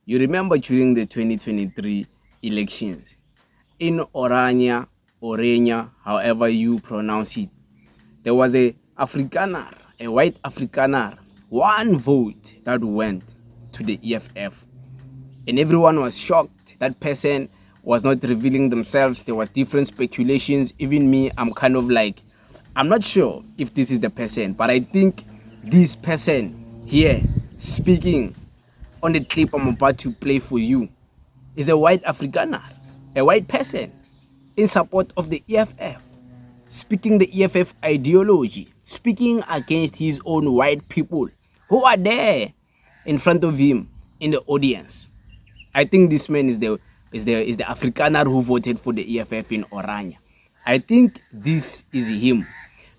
You remember during the 2023 elections, in ORANIA, however you pronounce it, there was a Afrikaner, a white Afrikaner, one vote that went to the EFF. And everyone was shocked. That person was not revealing themselves. There was different speculations. Even me, I'm kind of like, I'm not sure if this is the person, but I think this person here speaking on the clip I'm about to play for you is a white Afrikaner, a white person in support of the EFF, speaking the EFF ideology, speaking against his own white people who are there in front of him in the audience. I think this man is the Afrikaner who voted for the EFF in ORANIA. I think this is him,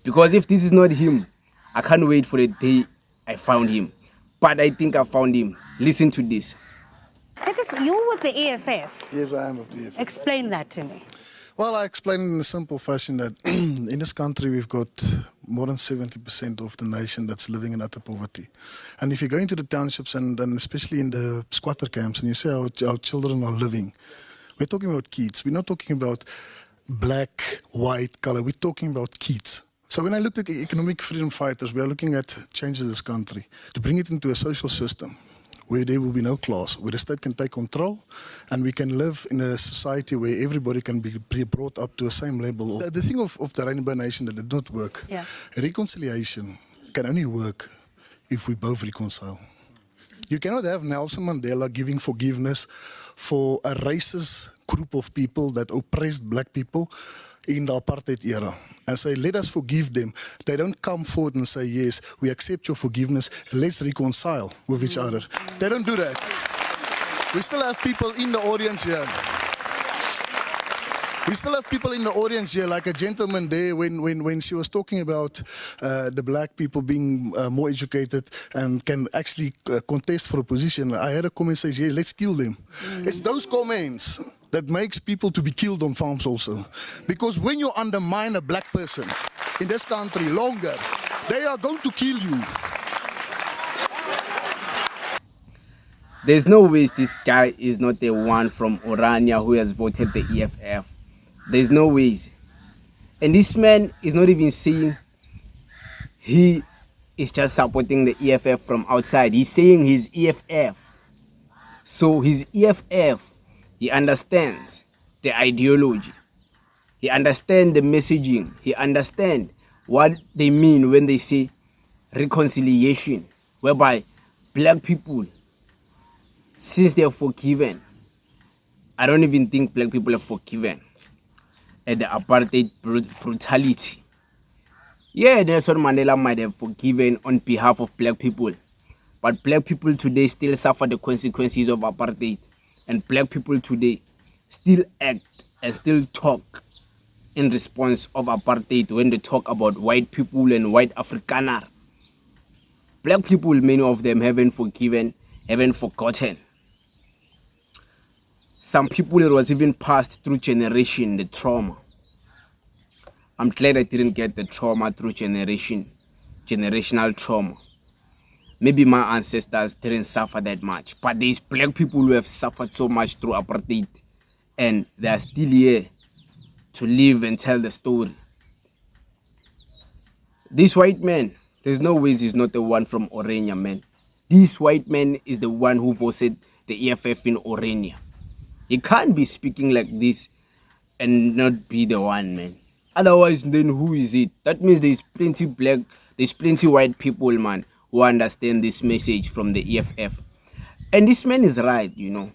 because if this is not him, I can't wait for the day I found him. But I think I found him. Listen to this. Because you're with the EFF. Yes, I am with the EFF. Explain that to me. Well, I explain in a simple fashion that in this country we've got more than 70% of the nation that's living in utter poverty. And if you go into the townships and especially in the squatter camps and you see how our children are living, we're talking about kids. We're not talking about black, white, color. We're talking about kids. So when I look at economic freedom fighters, we are looking at changing this country to bring it into a social system where there will be no class, where the state can take control and we can live in a society where everybody can be brought up to the same level. The thing of the Rainbow Nation that did not work, reconciliation can only work if we both reconcile. You cannot have Nelson Mandela giving forgiveness for a racist group of people that oppressed black people in the apartheid era and say, let us forgive them. They don't come forward and say, yes, we accept your forgiveness, let's reconcile with each other. They don't do that. We still have people in the audience here. We still have people in the audience here, like a gentleman there when she was talking about the black people being more educated and can actually contest for a position. I had a comment say, yeah, let's kill them. It's those comments that makes people to be killed on farms also. Because when you undermine a black person in this country longer, they are going to kill you. There's no way this guy is not the one from ORANIA who has voted the EFF. There's no ways. And this man is not even saying he is just supporting the EFF from outside. He's saying he's EFF. So his EFF, he understands the ideology. He understands the messaging. He understands what they mean when they say reconciliation, whereby black people, since they are forgiven, I don't even think black people are forgiven at the apartheid brutality. Yeah, Nelson Mandela might have forgiven on behalf of black people, but black people today still suffer the consequences of apartheid, and black people today still act and still talk in response of apartheid when they talk about white people and white Afrikaner. Black people, many of them haven't forgiven, haven't forgotten. Some people, it was even passed through generation, the trauma. I'm glad I didn't get the trauma through generational trauma. Maybe my ancestors didn't suffer that much, but there's black people who have suffered so much through apartheid, and they are still here to live and tell the story. This white man, there's no ways he's not the one from ORANIA, man. This white man is the one who voted the EFF in ORANIA. He can't be speaking like this and not be the one, man. Otherwise, then who is it? That means there's plenty white people, man, who understand this message from the EFF. And this man is right, you know.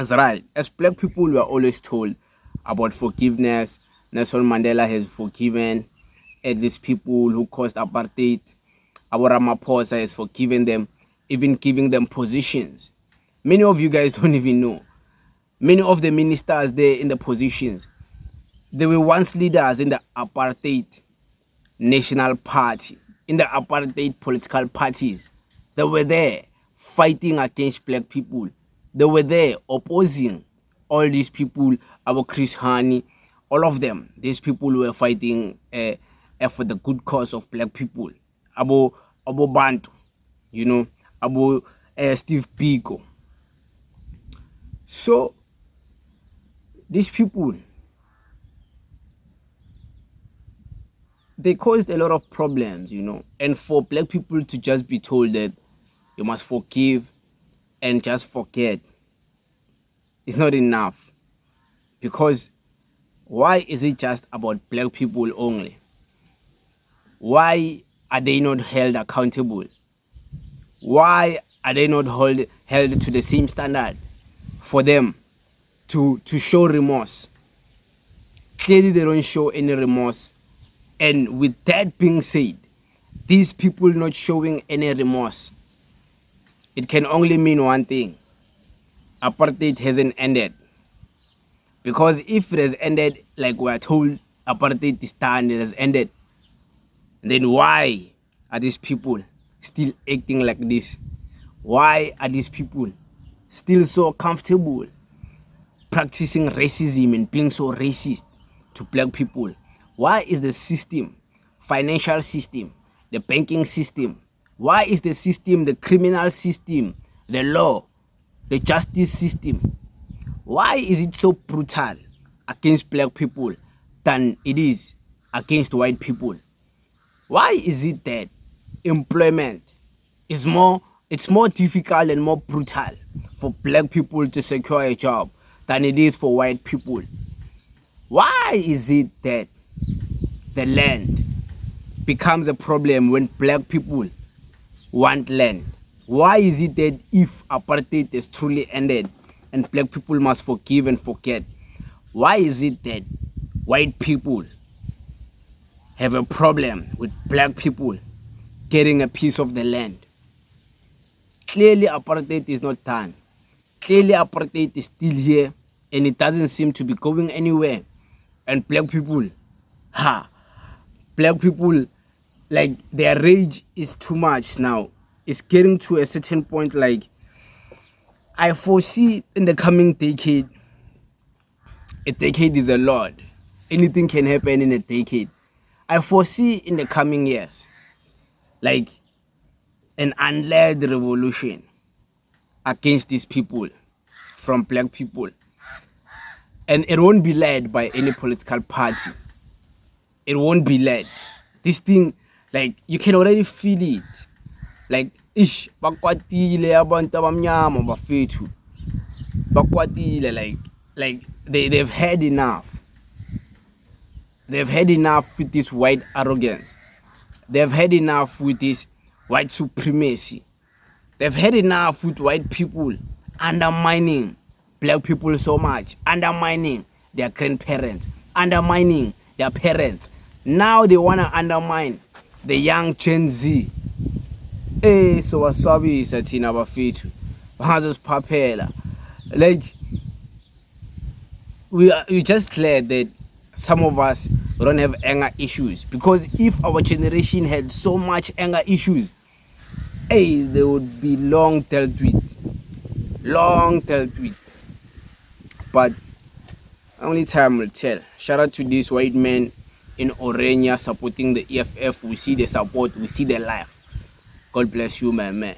It's right. As black people, we are always told about forgiveness. Nelson Mandela has forgiven these people who caused apartheid. Our Ramaphosa has forgiven them, even giving them positions. Many of you guys don't even know. Many of the ministers there in the positions, they were once leaders in the apartheid national party, in the apartheid political parties. They were there fighting against black people. They were there opposing all these people, our Chris Hani, all of them. These people were fighting for the good cause of black people. Abo Bantu, you know, Abo Steve Biko. So these people, they caused a lot of problems, you know. And for black people to just be told that you must forgive and just forget is not enough. Because why is it just about black people only? Why are they not held accountable? Why are they not held to the same standard for them to show remorse? Clearly they don't show any remorse. And with that being said, these people not showing any remorse, it can only mean one thing: apartheid hasn't ended. Because if it has ended, like we are told, apartheid is done, it has ended, then why are these people still acting like this? Why are these people still so comfortable practicing racism and being so racist to black people? Why is the system, financial system, the banking system, why is the system, the criminal system, the law, the justice system, why is it so brutal against black people than it is against white people? Why is it that employment is it's more difficult and more brutal for black people to secure a job than it is for white people? Why is it that the land becomes a problem when black people want land? Why is it that if apartheid is truly ended and black people must forgive and forget, why is it that white people have a problem with black people getting a piece of the land? Clearly apartheid is not done. Clearly apartheid is still here and it doesn't seem to be going anywhere. And black people, black people, like, their rage is too much now. It's getting to a certain point. Like, I foresee in the coming decade, a decade is a lot. Anything can happen in a decade. I foresee in the coming years, like, an unled revolution against these people from black people. And it won't be led by any political party. It won't be led. This thing, like, you can already feel it. Like, bakwatile abantu abamnyama bafethu. Bakwatile, like they've had enough. They've had enough with this white arrogance. They've had enough with this white supremacy. They've had enough with white people undermining black people so much, undermining their grandparents, undermining their parents. Now they want to undermine the young Gen Z. So wasabisa thina bafethu. Bangazosiphaphela. Like, we're just glad that some of us don't have anger issues, because if our generation had so much anger issues, they would be long dealt with. But only time will tell. Shout out to this white man in ORANIA supporting the EFF. We see the support, we see the life. God bless you, my man.